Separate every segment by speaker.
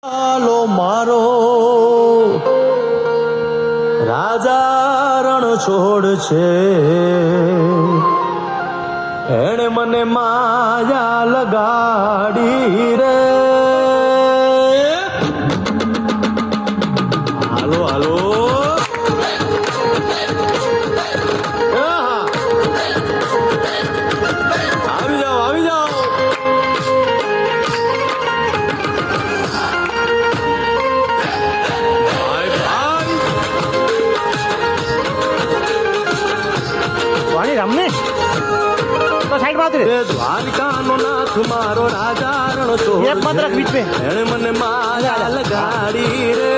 Speaker 1: હાલો મારો રાજા રણ છોડ છે, એણે મને માયા લગાડી રે. હાલો હાલો આવી જાઓ આવી જાઓ.
Speaker 2: રમનેશ તો સાઈડ માં ઉતરે.
Speaker 1: દ્વારકાનો નાથ મારો રાજા રણ છોડ
Speaker 2: એક પત્ર બીચ में
Speaker 1: એણે મને માયા લગાડી રે.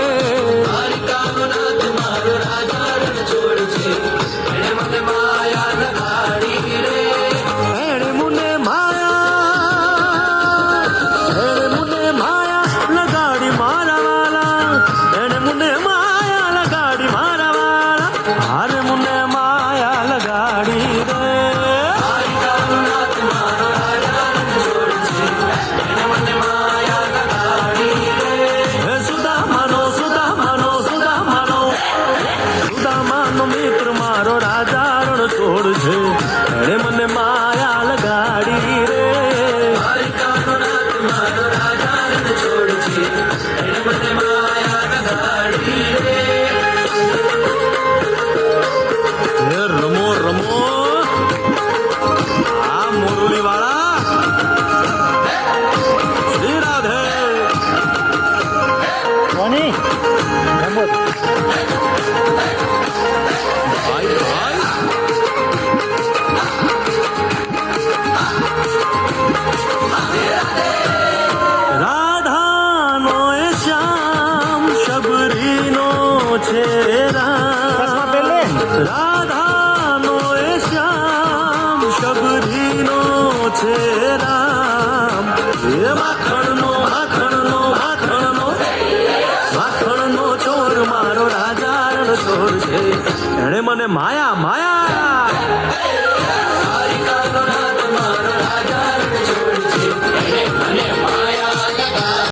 Speaker 1: દ્વારકાનો નાથ મારો રાજા રણ છોડ છે, એણે મને માયા લગાડી રે. એણે મને માયા લગાડી મારા વાલા, એણે મને માયા લગાડી મારા વાલા, હારે મને માયા લગાડી રે. મિત્ર મારો રાજા રણ છોડ છે, એણે મને માયા લગાડી રે. મારો રાજા રણ છોડ છે, એણે મને માયા લગાડી રે. રમો રમો આ મોરલી વાળા શ્રી રાધે.
Speaker 2: કોની રમો
Speaker 1: ભાઈ ભાઈ રાધાનો એ શ્યામ શબરીનો છે
Speaker 2: ચશ્મા પહેર લે.
Speaker 1: રાધાનો એ શ્યામ શબરીનો છે રામ. એ માખણનો માખણનો માખણનો માખણનો ચોર મારો રાજા રણ છોડ છે, એણે મને માયા માયા